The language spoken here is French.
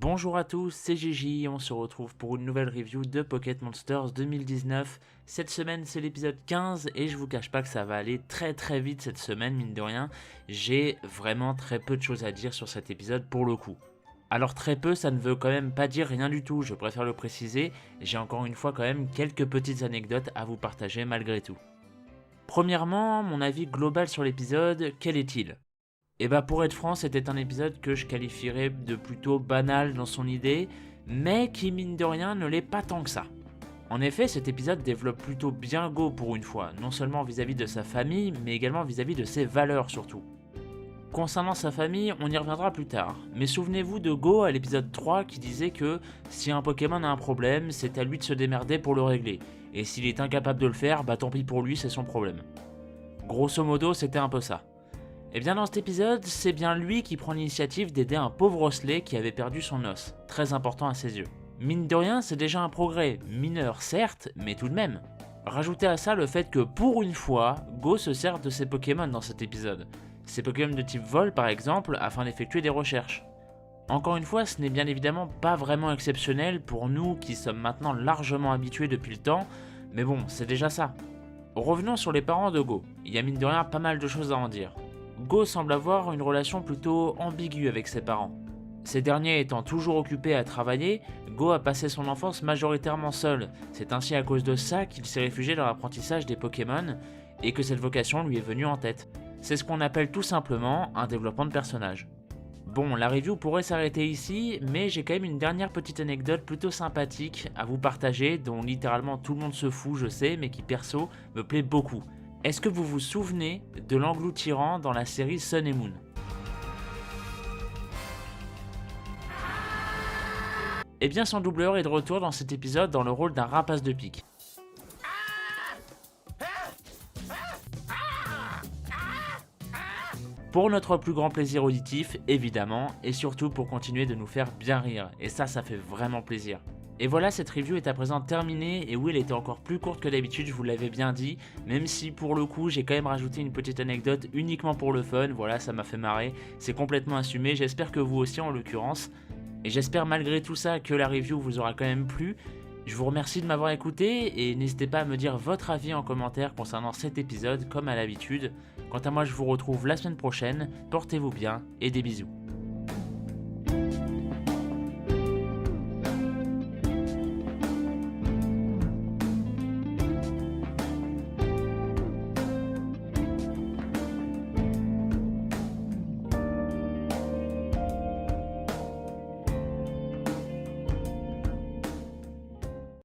Bonjour à tous, c'est Gigi, on se retrouve pour une nouvelle review de Pocket Monsters 2019. Cette semaine c'est l'épisode 15 et je vous cache pas que ça va aller très vite cette semaine, mine de rien. J'ai vraiment très peu de choses à dire sur cet épisode pour le coup. Alors très peu, ça ne veut quand même pas dire rien du tout, je préfère le préciser. J'ai encore une fois quand même quelques petites anecdotes à vous partager malgré tout. Premièrement, mon avis global sur l'épisode, quel est-il ? Et bah pour être franc, c'était un épisode que je qualifierais de plutôt banal dans son idée, mais qui mine de rien ne l'est pas tant que ça. En effet, cet épisode développe plutôt bien Go pour une fois, non seulement vis-à-vis de sa famille, mais également vis-à-vis de ses valeurs surtout. Concernant sa famille, on y reviendra plus tard, mais souvenez-vous de Go à l'épisode 3 qui disait que si un Pokémon a un problème, c'est à lui de se démerder pour le régler, et s'il est incapable de le faire, bah tant pis pour lui, c'est son problème. Grosso modo, c'était un peu ça. Et bien dans cet épisode, c'est bien lui qui prend l'initiative d'aider un pauvre osselet qui avait perdu son os, très important à ses yeux. Mine de rien, c'est déjà un progrès, mineur certes, mais tout de même. Rajoutez à ça le fait que pour une fois, Go se sert de ses Pokémon dans cet épisode. Ses Pokémon de type vol par exemple, afin d'effectuer des recherches. Encore une fois, ce n'est bien évidemment pas vraiment exceptionnel pour nous qui sommes maintenant largement habitués depuis le temps, mais bon, c'est déjà ça. Revenons sur les parents de Go, il y a mine de rien pas mal de choses à en dire. Go semble avoir une relation plutôt ambiguë avec ses parents. Ces derniers étant toujours occupés à travailler, Go a passé son enfance majoritairement seul. C'est ainsi à cause de ça qu'il s'est réfugié dans l'apprentissage des Pokémon et que cette vocation lui est venue en tête. C'est ce qu'on appelle tout simplement un développement de personnage. Bon, la review pourrait s'arrêter ici, mais j'ai quand même une dernière petite anecdote plutôt sympathique à vous partager, dont littéralement tout le monde se fout, je sais, mais qui perso me plaît beaucoup. Est-ce que vous vous souvenez de l'engloutirant dans la série Sun et Moon ? Eh bien son doubleur est de retour dans cet épisode dans le rôle d'un rapace de pique. Pour notre plus grand plaisir auditif, évidemment, et surtout pour continuer de nous faire bien rire, et ça fait vraiment plaisir. Et voilà, cette review est à présent terminée, et oui, elle était encore plus courte que d'habitude, je vous l'avais bien dit, même si pour le coup, j'ai quand même rajouté une petite anecdote uniquement pour le fun, voilà, ça m'a fait marrer, c'est complètement assumé, j'espère que vous aussi en l'occurrence, et j'espère malgré tout ça que la review vous aura quand même plu. Je vous remercie de m'avoir écouté, et n'hésitez pas à me dire votre avis en commentaire concernant cet épisode, comme à l'habitude. Quant à moi, je vous retrouve la semaine prochaine, portez-vous bien, et des bisous.